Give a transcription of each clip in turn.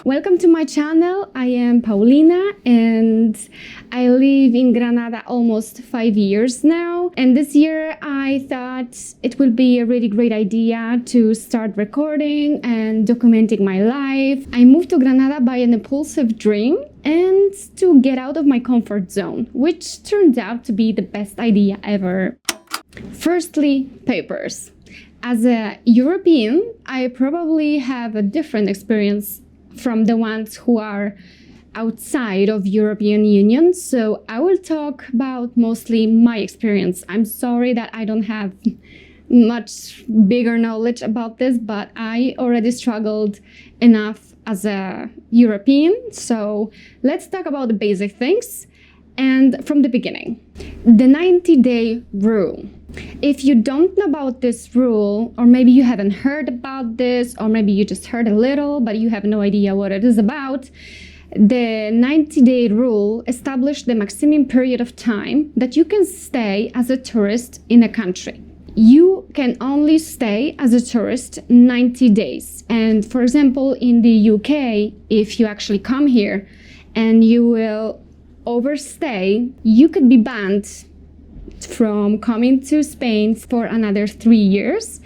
Welcome to my channel. I am Paulina and I live in Granada almost 5 years now. And this year I thought it would be a really great idea to start recording and documenting my life. I moved to Granada by an impulsive dream and to get out of my comfort zone, which turned out to be the best idea ever. Firstly, papers. As a European, I probably have a different experience from the ones who are outside of European Union, so I will talk about mostly my experience. I'm sorry that I don't have much bigger knowledge about this, but I already struggled enough as a European, so let's talk about the basic things and from the beginning. The 90-day rule. If you don't know about this rule, or maybe you haven't heard about this, or maybe you just heard a little, but you have no idea what it is about, the 90-day rule established the maximum period of time that you can stay as a tourist in a country. You can only stay as a tourist 90 days. And for example, in the UK, if you actually come here and you will overstay, you could be banned from coming to Spain for another 3 years,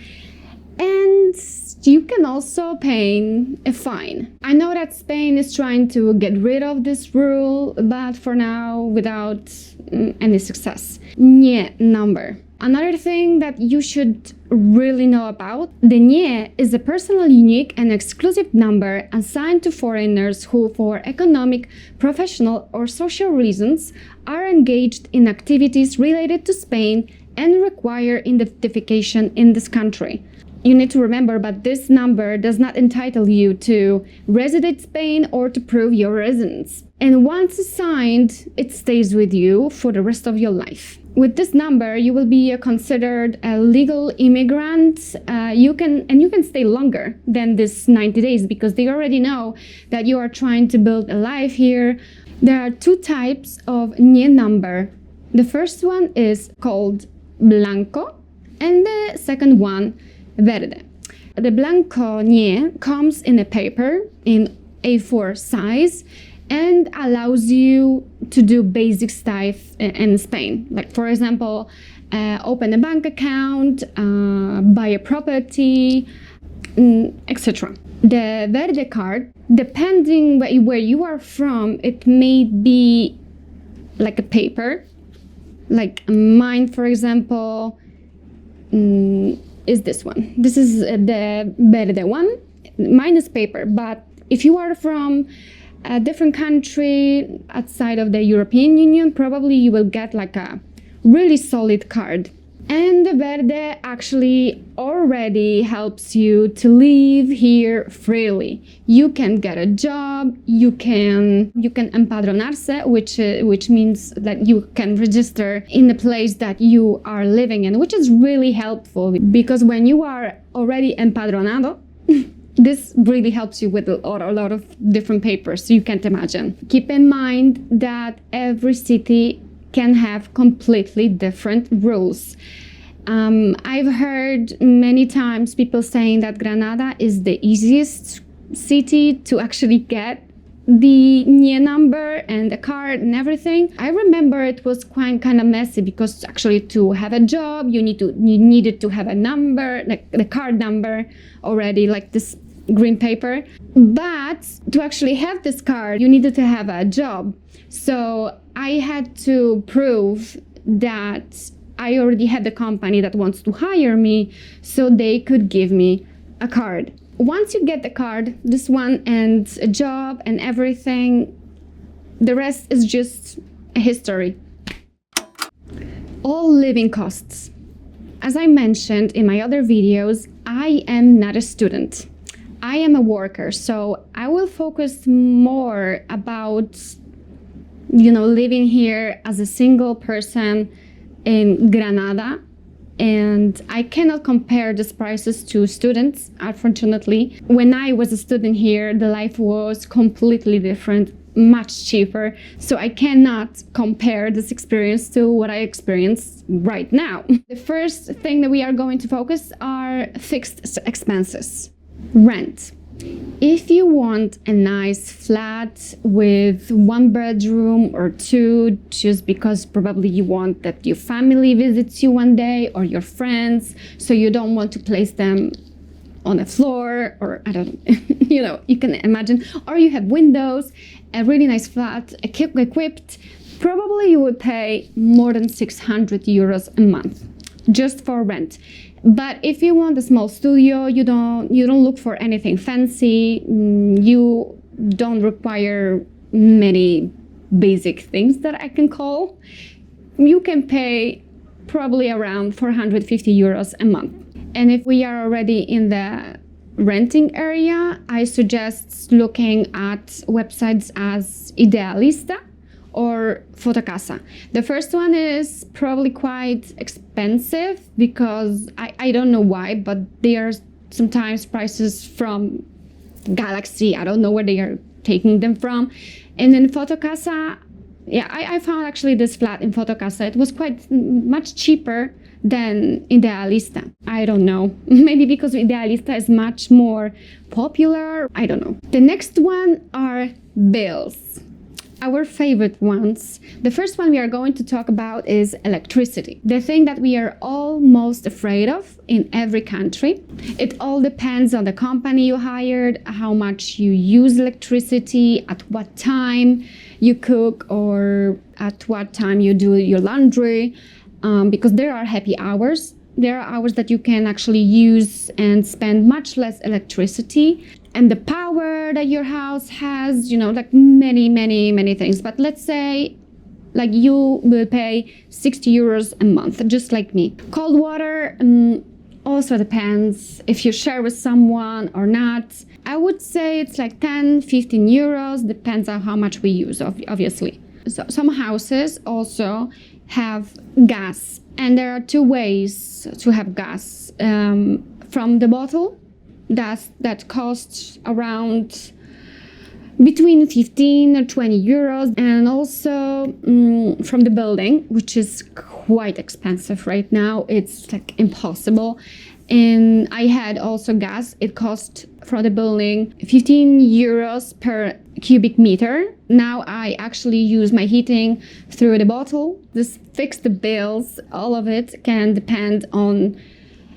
and you can also pay a fine. I know that Spain is trying to get rid of this rule, but for now without any success. NIE number. Another thing that you should really know about, the NIE is a personal, unique and exclusive number assigned to foreigners who, for economic, professional or social reasons, are engaged in activities related to Spain and require identification in this country. You need to remember, but this number does not entitle you to reside in Spain or to prove your residence. And once assigned, it stays with you for the rest of your life. With this number, you will be considered a legal immigrant. You can stay longer than this 90 days because they already know that you are trying to build a life here. There are two types of NIE number. The first one is called blanco, and the second one verde. The blanco NIE comes in a paper in A4 size and allows you to do basic stuff in Spain. Like, for example, open a bank account, buy a property, etc. The verde card, depending where you are from, it may be like a paper. Like mine, for example, is this one. This is the verde one. Mine is paper, but if you are from a different country outside of the European Union, probably you will get like a really solid card. And the verde actually already helps you to live here freely. You can get a job, you can empadronarse, which means that you can register in the place that you are living in, which is really helpful because when you are already empadronado, this really helps you with a lot of different papers you can't imagine. Keep in mind that every city can have completely different rules. I've heard many times people saying that Granada is the easiest city to actually get the NIE number and the card and everything. I remember it was quite kind of messy because actually to have a job you needed to have a number, like the card number already, like this green paper. But to actually have this card you needed to have a job. So I had to prove that I already had the company that wants to hire me so they could give me a card. Once you get the card, this one and a job and everything, the rest is just a history. All living costs. As I mentioned in my other videos, I am not a student. I am a worker, so I will focus more about, living here as a single person in Granada, and I cannot compare these prices to students, unfortunately. When I was a student here, the life was completely different, much cheaper, so I cannot compare this experience to what I experience right now. The first thing that we are going to focus are fixed expenses. Rent. If you want a nice flat with 1 bedroom or 2, just because probably you want that your family visits you one day or your friends, so you don't want to place them on the floor, or I don't you can imagine, or you have windows, a really nice flat, equipped, probably you would pay more than 600 euros a month just for rent. But if you want a small studio, you don't look for anything fancy, you don't require many basic things that I can call, you can pay probably around 450 euros a month. And if we are already in the renting area, I suggest looking at websites as Idealista or Fotocasa. The first one is probably quite expensive because I don't know why, but they are sometimes prices from Galaxy. I don't know where they are taking them from. And in Fotocasa, I found actually this flat in Fotocasa. It was quite much cheaper than Idealista. I don't know. Maybe because Idealista is much more popular. I don't know. The next one are bills. Our favorite ones. The first one we are going to talk about is electricity. The thing that we are all most afraid of in every country. It all depends on the company you hired, how much you use electricity, at what time you cook, or at what time you do your laundry. Because there are happy hours. There are hours that you can actually use and spend much less electricity. And the power that your house has, like many things. But let's say, like, you will pay 60 euros a month, just like me. Cold water also depends if you share with someone or not. I would say it's like 10, 15 euros, depends on how much we use, obviously. So some houses also have gas, and there are 2 ways to have gas. From the bottle, that costs around between 15 or 20 euros, and also from the building, which is quite expensive right now. It's like impossible. And I had also gas. It cost for the building 15 euros per cubic meter. Now I actually use my heating through the bottle. This fix the bills. All of it can depend on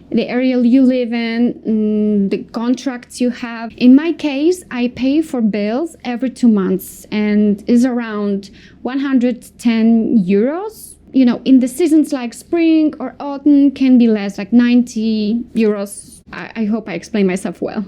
the area you live in, the contracts you have. In my case, I pay for bills every 2 months and is around 110 euros. In the seasons like spring or autumn can be less, like 90 euros. I hope I explain myself well.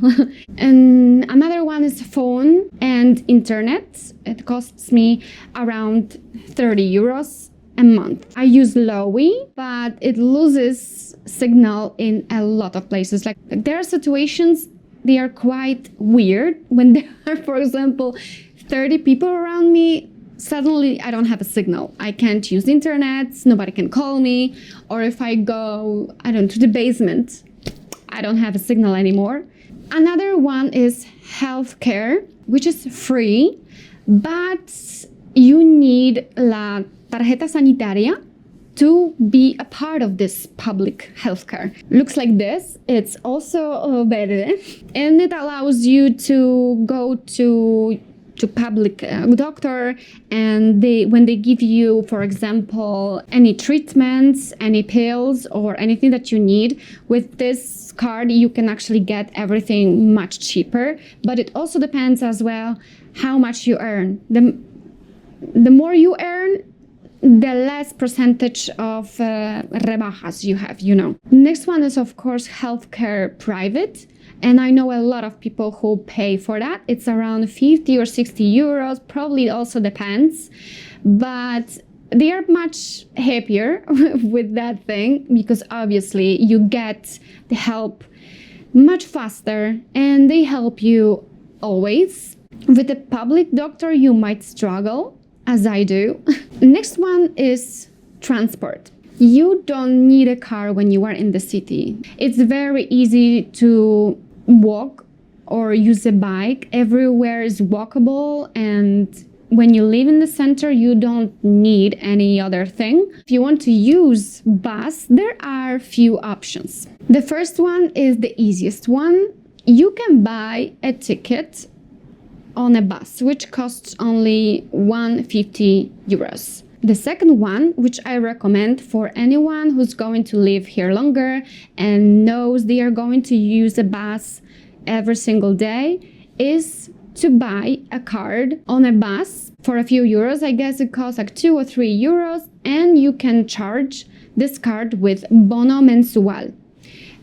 And another one is phone and internet. It costs me around 30 euros a month. I use Lowy, but it loses signal in a lot of places. Like, there are situations, they are quite weird when there are, for example, 30 people around me. Suddenly I don't have a signal. I can't use the internet, nobody can call me, or if I go, to the basement, I don't have a signal anymore. Another one is healthcare, which is free, but you need la tarjeta sanitaria to be a part of this public healthcare. Looks like this. It's also verde, and it allows you to go to public doctor, and when they give you, for example, any treatments, any pills, or anything that you need, with this card you can actually get everything much cheaper. But it also depends as well how much you earn. The more you earn, the less percentage of rebajas you have, Next one is, of course, healthcare private. And I know a lot of people who pay for that. It's around 50 or 60 euros. Probably also depends. But they are much happier with that thing, because obviously you get the help much faster and they help you always. With a public doctor, you might struggle, as I do. Next one is transport. You don't need a car when you are in the city. It's very easy to walk or use a bike. Everywhere is walkable, and when you live in the center, you don't need any other thing. If you want to use bus, there are few options. The first one is the easiest one. you can buy a ticket on a bus, which costs only 150 euros. The second one, which I recommend for anyone who's going to live here longer and knows they are going to use a bus every single day, is to buy a card on a bus for a few euros. I guess it costs like 2 or 3 euros, and you can charge this card with Bono Mensual.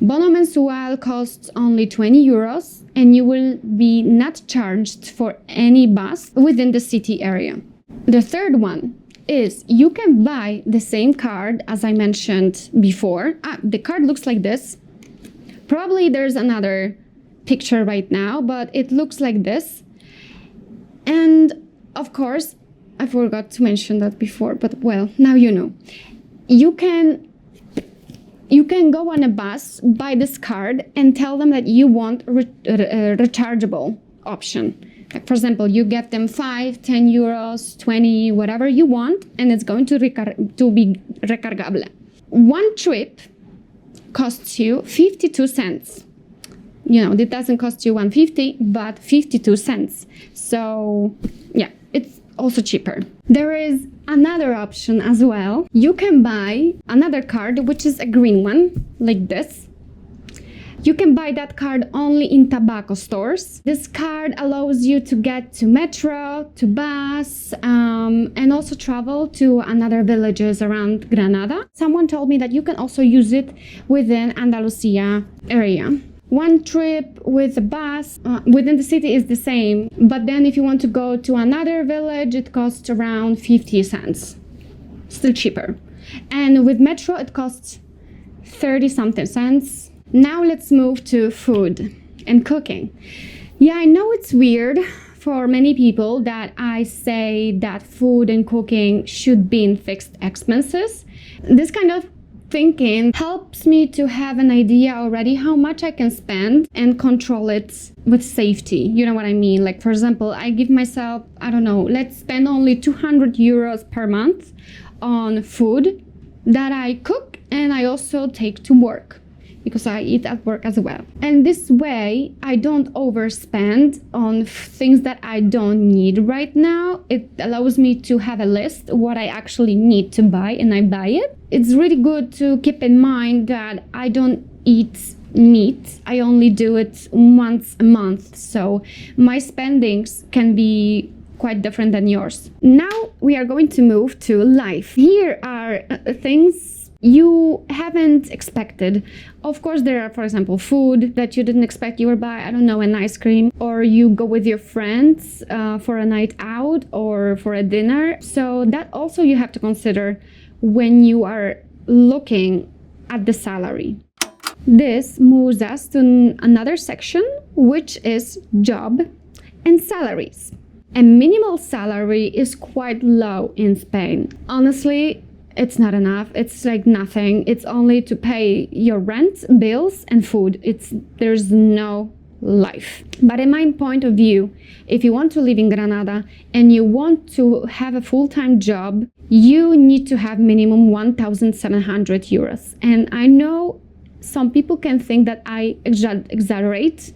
Bono Mensual costs only 20 euros, and you will be not charged for any bus within the city area. The third one is you can buy the same card as I mentioned before. The card looks like this. Probably there's another picture right now, but it looks like this. And of course, I forgot to mention that before, but well, now you know. You can go on a bus, buy this card, and tell them that you want a rechargeable option. Like for example, you get them 5, 10 euros, 20, whatever you want, and it's going to be recargable. One trip costs you 52 cents. You know, it doesn't cost you 150, but 52 cents. So yeah, it's also cheaper. There is another option as well. You can buy another card, which is a green one, like this. You can buy that card only in tobacco stores. This card allows you to get to metro, to bus, and also travel to another villages around Granada. Someone told me that you can also use it within Andalusia area. One trip with a bus within the city is the same, but then if you want to go to another village, it costs around 50 cents. Still cheaper. And with metro, it costs 30 something cents. Now let's move to food and cooking. Yeah, I know it's weird for many people that I say that food and cooking should be in fixed expenses. This kind of thinking helps me to have an idea already how much I can spend and control it with safety. You know what I mean? Like for example, I give myself, I don't know, let's spend only 200 euros per month on food that I cook and I also take to work, because I eat at work as well. And this way, I don't overspend on things that I don't need right now. It allows me to have a list of what I actually need to buy, and I buy it. It's really good to keep in mind that I don't eat meat. I only do it once a month, so my spendings can be quite different than yours. Now we are going to move to life. Here are things you haven't expected. Of course, there are, for example, food that you didn't expect. You would buy, I don't know, an ice cream, or you go with your friends for a night out or for a dinner. So that also you have to consider when you are looking at the salary. This moves us to another section, which is job and salaries. A minimal salary is quite low in Spain. Honestly, it's not enough. It's like nothing. It's only to pay your rent, bills, and food. There's no life. But in my point of view, if you want to live in Granada and you want to have a full-time job, you need to have minimum 1,700 euros. And I know some people can think that I exaggerate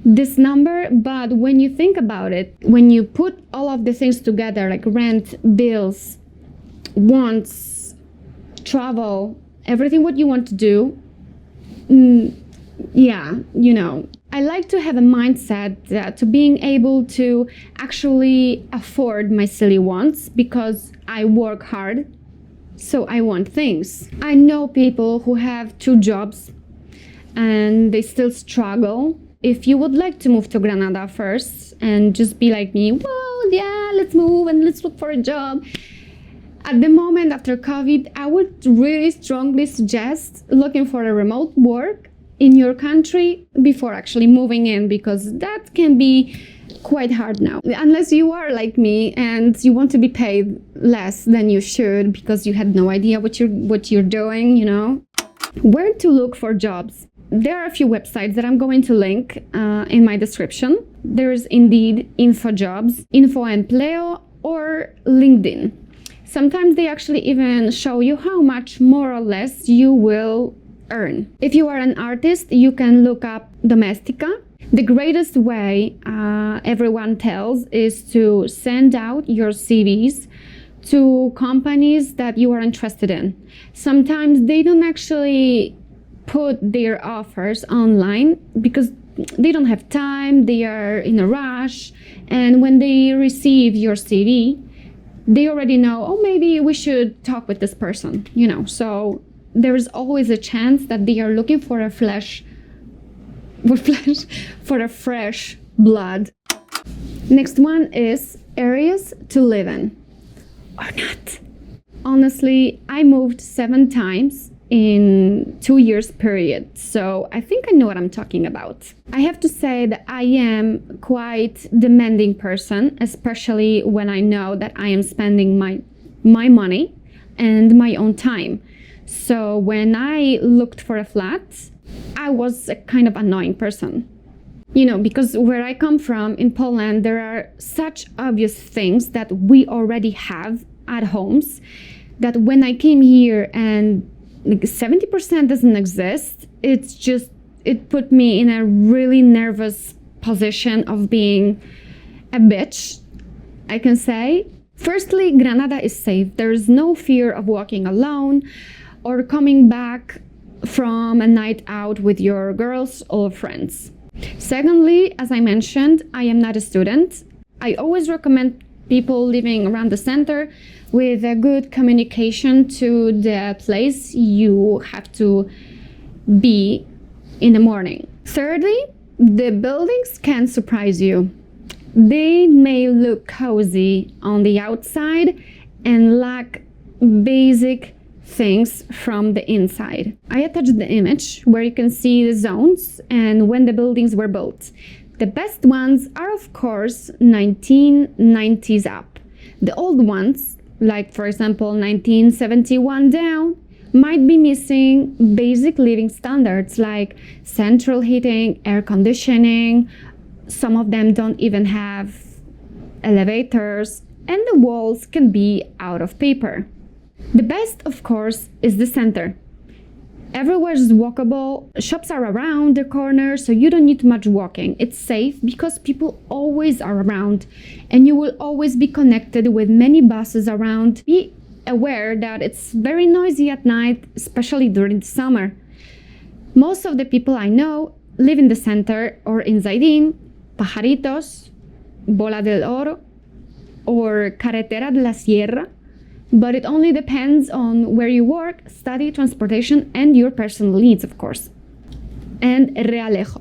this number, but when you think about it, when you put all of the things together, like rent, bills, wants, travel, everything what you want to do, yeah, you know, I like to have a mindset that to being able to actually afford my silly wants, because I work hard, so I want things. I know people who have 2 jobs and they still struggle. If you would like to move to Granada first and just be like me, well, yeah, let's move and let's look for a job. At the moment after COVID, I would really strongly suggest looking for a remote work in your country before actually moving in, because that can be quite hard now. Unless you are like me and you want to be paid less than you should because you had no idea what you're doing, you know. Where to look for jobs? There are a few websites that I'm going to link in my description. There's Indeed, InfoJobs, InfoEmpleo, or LinkedIn. Sometimes they actually even show you how much more or less you will earn. If you are an artist, you can look up Domestika. The greatest way everyone tells is to send out your CVs to companies that you are interested in. Sometimes they don't actually put their offers online because they don't have time, they are in a rush, and when they receive your CV, they already know, oh, maybe we should talk with this person, So there is always a chance that they are looking for a fresh blood. Next one is areas to live in or not. Honestly, I moved 7 times in 2 years period, so I think I know what I'm talking about. I have to say that I am quite demanding person, especially when I know that I am spending my money and my own time. So when I looked for a flat, I was a kind of annoying person. Because where I come from in Poland, there are such obvious things that we already have at homes that when I came here and 70% doesn't exist, it put me in a really nervous position of being a bitch, I can say. Firstly, Granada is safe. There is no fear of walking alone or coming back from a night out with your girls or friends. Secondly, as I mentioned, I am not a student. I always recommend people living around the center with a good communication to the place you have to be in the morning. Thirdly, the buildings can surprise you. They may look cozy on the outside and lack basic things from the inside. I attached the image where you can see the zones and when the buildings were built. The best ones are, of course, 1990s up. The old ones, like for example 1971 down, might be missing basic living standards like central heating, air conditioning. Some of them don't even have elevators, and the walls can be out of paper. The best, of course, is the center. Everywhere is walkable, shops are around the corner, so you don't need much walking. It's safe because people always are around and you will always be connected with many buses around. Be aware that it's very noisy at night, especially during the summer. Most of the people I know live in the center or in Zaidín, Pajaritos, Bola del Oro, or Carretera de la Sierra. But it only depends on where you work, study, transportation, and your personal needs, of course. And Realejo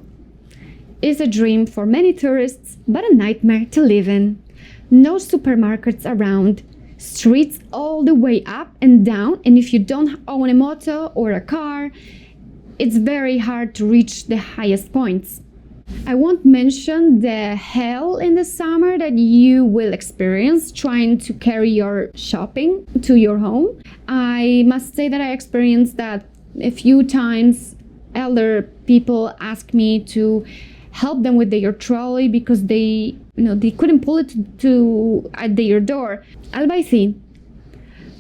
is a dream for many tourists, but a nightmare to live in. No supermarkets around, streets all the way up and down, and if you don't own a moto or a car, it's very hard to reach the highest points. I won't mention the hell in the summer that you will experience trying to carry your shopping to your home. I must say that I experienced that a few times. Elder people ask me to help them with their trolley because they couldn't pull it at their door. Albaicín,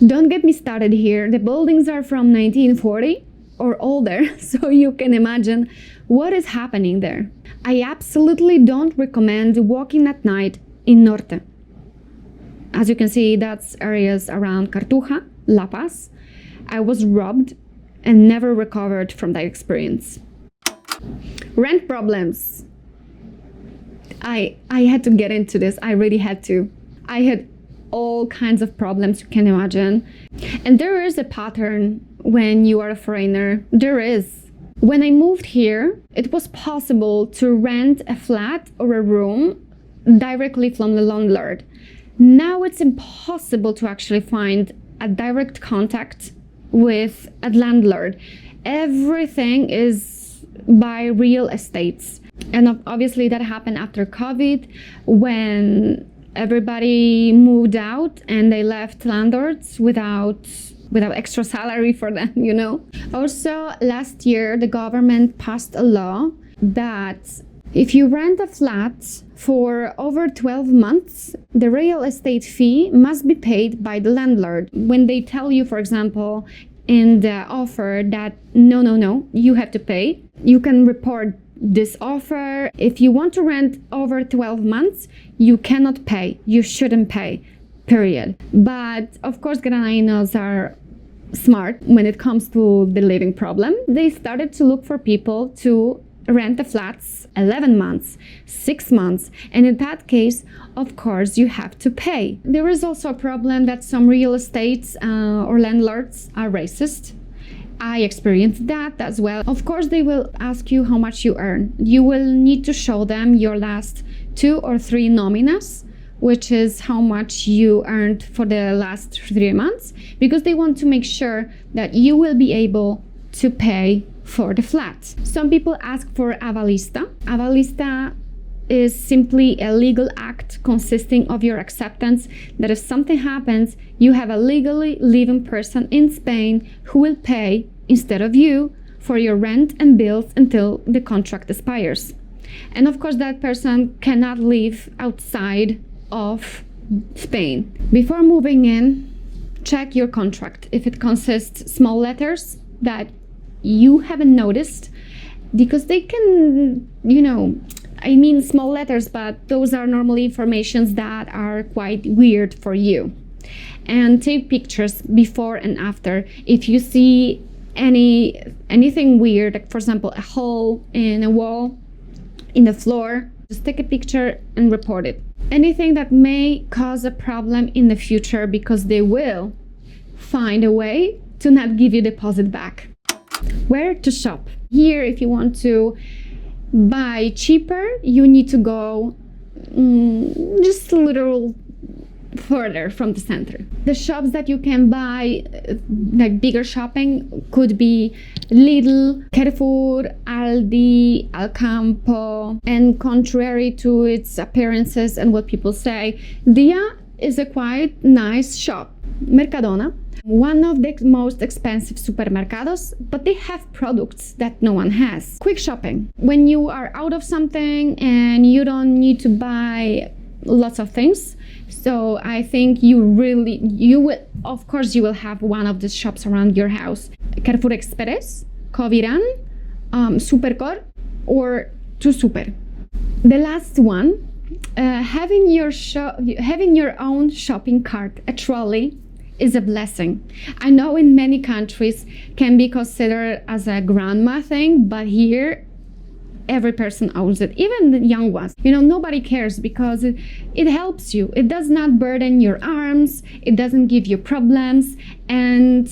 don't get me started here. The buildings are from 1940 or older, so you can imagine what is happening there. I absolutely don't recommend walking at night in Norte. As you can see, that's areas around Cartuja, La Paz. I was robbed and never recovered from that experience. Rent problems. I had to get into this. I really had to. I had all kinds of problems you can imagine. And there is a pattern when you are a foreigner. There is. When I moved here, it was possible to rent a flat or a room directly from the landlord. Now it's impossible to actually find a direct contact with a landlord. Everything is by real estates. And obviously that happened after COVID, when everybody moved out and they left landlords without extra salary for them, Also, last year, the government passed a law that if you rent a flat for over 12 months, the real estate fee must be paid by the landlord. When they tell you, for example, in the offer that no, you have to pay, you can report this offer. If you want to rent over 12 months, you cannot pay. You shouldn't pay, period. But of course, Granadinos are smart when it comes to the living problem. They started to look for people to rent the flats 11 months, 6 months, and in that case, of course, you have to pay. There is also a problem that some real estates or landlords are racist. I experienced that as well. Of course, they will ask you how much you earn. You will need to show them your last 2 or 3 nominas, which is how much you earned for the last 3 months, because they want to make sure that you will be able to pay for the flat. Some people ask for Avalista. Avalista is simply a legal act consisting of your acceptance that if something happens, you have a legally living person in Spain who will pay instead of you for your rent and bills until the contract expires. And of course, that person cannot live outside of Spain. Before moving in, check your contract. If it consists small letters that you haven't noticed, because they can, I mean small letters, but those are normally informations that are quite weird for you. And take pictures before and after. If you see anything weird, like for example, a hole in a wall, in the floor, just take a picture and report it. Anything that may cause a problem in the future, because they will find a way to not give you deposit back. Where to shop? Here, if you want to buy cheaper, you need to go just a little further from the center. The shops that you can buy, like bigger shopping, could be Lidl, Carrefour, Aldi, Alcampo, and contrary to its appearances and what people say, Dia is a quite nice shop. Mercadona, one of the most expensive supermercados, but they have products that no one has. Quick shopping. When you are out of something and you don't need to buy lots of things, so I think you will, of course, you will have one of the shops around your house. Carrefour Express, Coviran, Supercor, or Tu Super. The last one, having your own shopping cart, a trolley, is a blessing. I know in many countries can be considered as a grandma thing, but here every person owns it, even the young ones. Nobody cares because it helps you. It does not burden your arms, it doesn't give you problems, and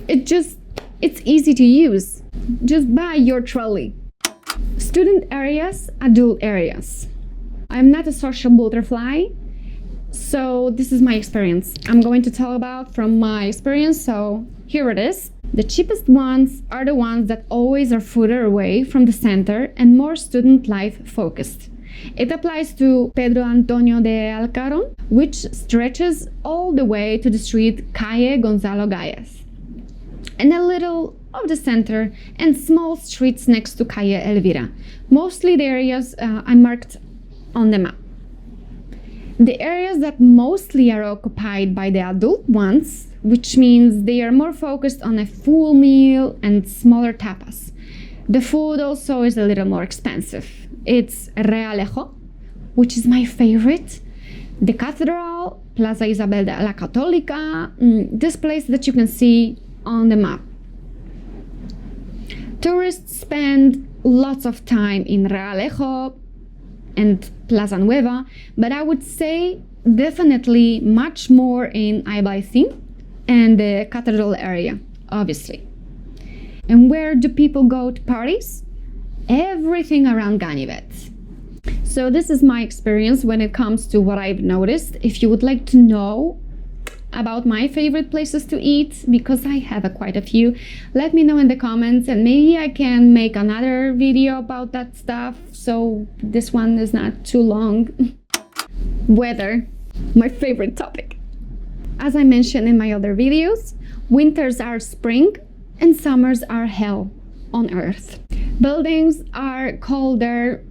it's easy to use. Just buy your trolley. Student areas, adult areas. I'm not a social butterfly, so this is my experience. I'm going to tell about from my experience, so here it is. The cheapest ones are the ones that always are further away from the center and more student life focused. It applies to Pedro Antonio de Alcaron, which stretches all the way to the street Calle Gonzalo Gallas, and a little of the center and small streets next to Calle Elvira. Mostly the areas I marked on the map. The areas that mostly are occupied by the adult ones, which means they are more focused on a full meal and smaller tapas. The food also is a little more expensive. It's Realejo, which is my favorite, the Cathedral, Plaza Isabel de la Católica, this place that you can see on the map. Tourists spend lots of time in Realejo and Plaza Nueva, but I would say definitely much more in Avalista and the Cathedral area, obviously. And where do people go to parties? Everything around Ganivet. So this is my experience when it comes to what I've noticed. If you would like to know about my favorite places to eat, because I have quite a few, let me know in the comments and maybe I can make another video about that stuff, so this one is not too long. Weather, my favorite topic. As I mentioned in my other videos, winters are spring and summers are hell on earth. Buildings are colder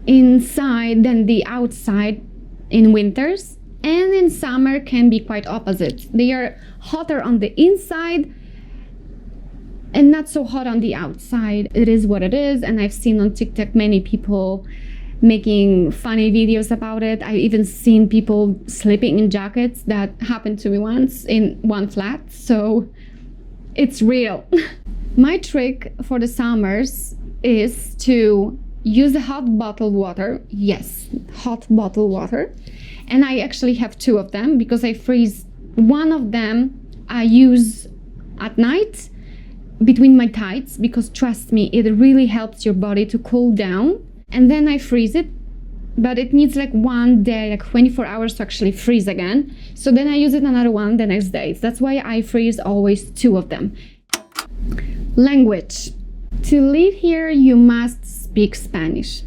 inside than the outside in winters, and in summer can be quite opposite. They are hotter on the inside and not so hot on the outside. It is what it is, and I've seen on TikTok many people making funny videos about it. I've even seen people sleeping in jackets. That happened to me once in one flat, so it's real. My trick for the summers is to use the hot bottled water. Yes, hot bottled water. And I actually have two of them because I freeze. One of them I use at night between my tights, because trust me, it really helps your body to cool down. And then I freeze it, but it needs like one day, like 24 hours to actually freeze again. So then I use it another one the next day. That's why I freeze always two of them. Language. To live here, you must speak Spanish.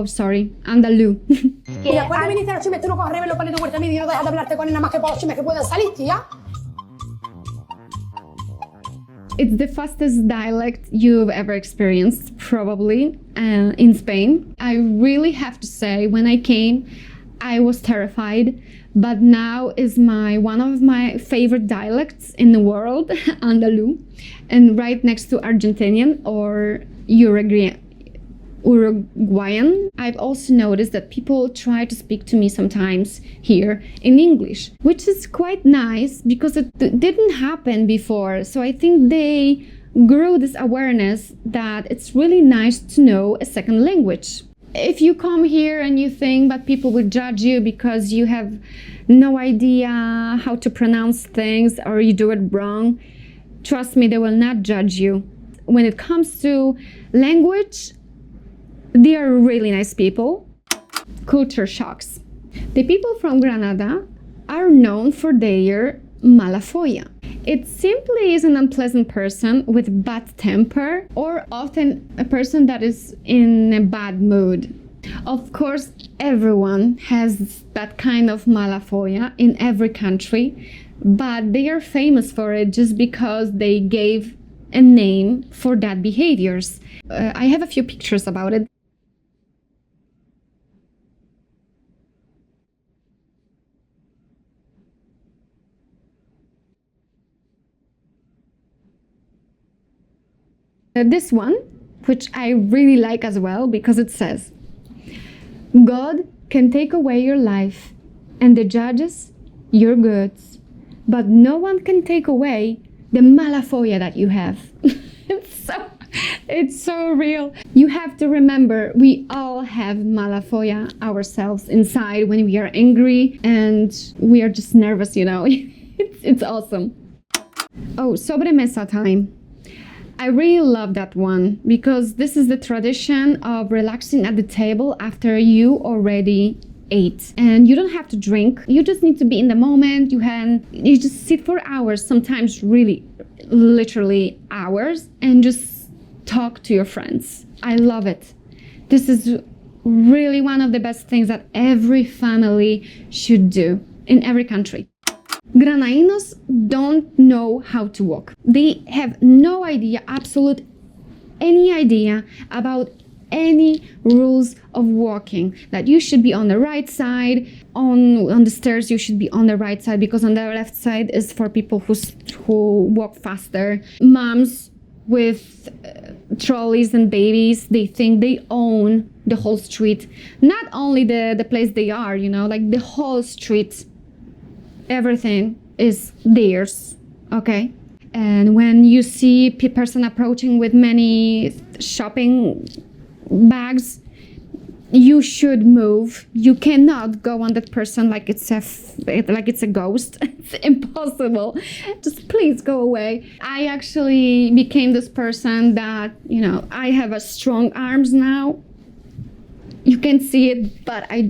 Sorry, Andalú. Después de venir ci mettono con revelo para tu medio de hablarte con nada más que posso, me que pueda salir, ya. It's the fastest dialect you've ever experienced, probably, in Spain. I really have to say, when I came, I was terrified, but now is one of my favorite dialects in the world, Andalú, and right next to Argentinian or Uruguayan. I've also noticed that people try to speak to me sometimes here in English, which is quite nice because it didn't happen before. So I think they grew this awareness that it's really nice to know a second language. If you come here and you think that people will judge you because you have no idea how to pronounce things or you do it wrong, trust me, they will not judge you. When it comes to language, they are really nice people. Culture shocks. The people from Granada are known for their mala folla. It simply is an unpleasant person with bad temper, or often a person that is in a bad mood. Of course, everyone has that kind of mala folla in every country, but they are famous for it just because they gave a name for that behaviors. I have a few pictures about it. This one, which I really like as well, because it says, God can take away your life and the judges your goods, but no one can take away the mala folla that you have. It's so real. You have to remember, we all have mala folla ourselves inside when we are angry and we are just nervous, you know. It's awesome. Oh, sobremesa time. I really love that one because this is the tradition of relaxing at the table after you already ate. And you don't have to drink. You just need to be in the moment. You just sit for hours, sometimes really, literally hours, and just talk to your friends. I love it. This is really one of the best things that every family should do in every country. Granadinos don't know how to walk. They have no idea, any idea about any rules of walking. That you should be on the right side, on the stairs you should be on the right side, because on the left side is for people who walk faster. Moms with trolleys and babies, they think they own the whole street. Not only the place they are, you know, like the whole street. Everything is theirs, okay? And when you see a person approaching with many shopping bags, you should move. You cannot go on that person like it's a ghost. It's impossible. Just please go away. I actually became this person that, you know, I have strong arms now. You can't see it, but I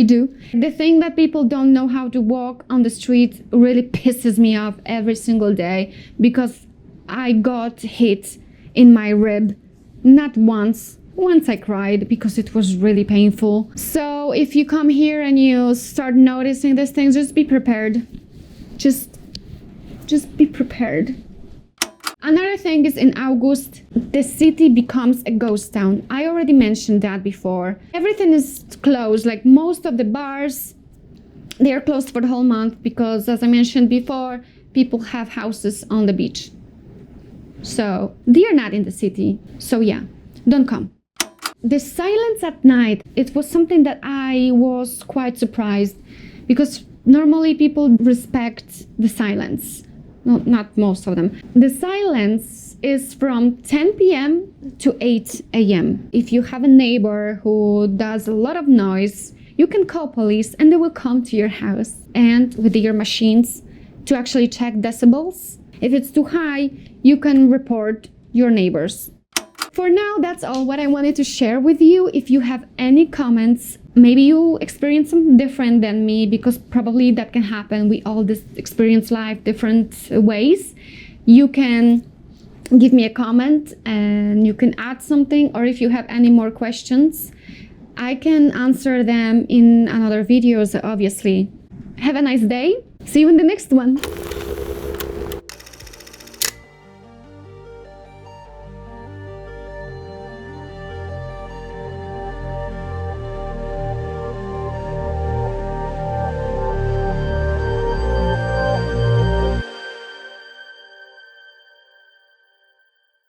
do. The thing that people don't know how to walk on the street really pisses me off every single day, because I got hit in my rib, not once. Once I cried because it was really painful. So if you come here and you start noticing these things, just be prepared. Just be prepared. Another thing is, in August, the city becomes a ghost town. I already mentioned that before. Everything is closed, like most of the bars, they are closed for the whole month because, as I mentioned before, people have houses on the beach. So they are not in the city. So yeah, don't come. The silence at night, it was something that I was quite surprised, because normally people respect the silence. No, not most of them. The silence is from 10 p.m. to 8 a.m. If you have a neighbor who does a lot of noise, you can call police and they will come to your house and with your machines to actually check decibels. If it's too high, you can report your neighbors. For now, that's all what I wanted to share with you. If you have any comments, maybe you experience something different than me, because probably that can happen. We all experience life different ways. You can give me a comment and you can add something, or if you have any more questions, I can answer them in another videos, obviously. Have a nice day. See you in the next one.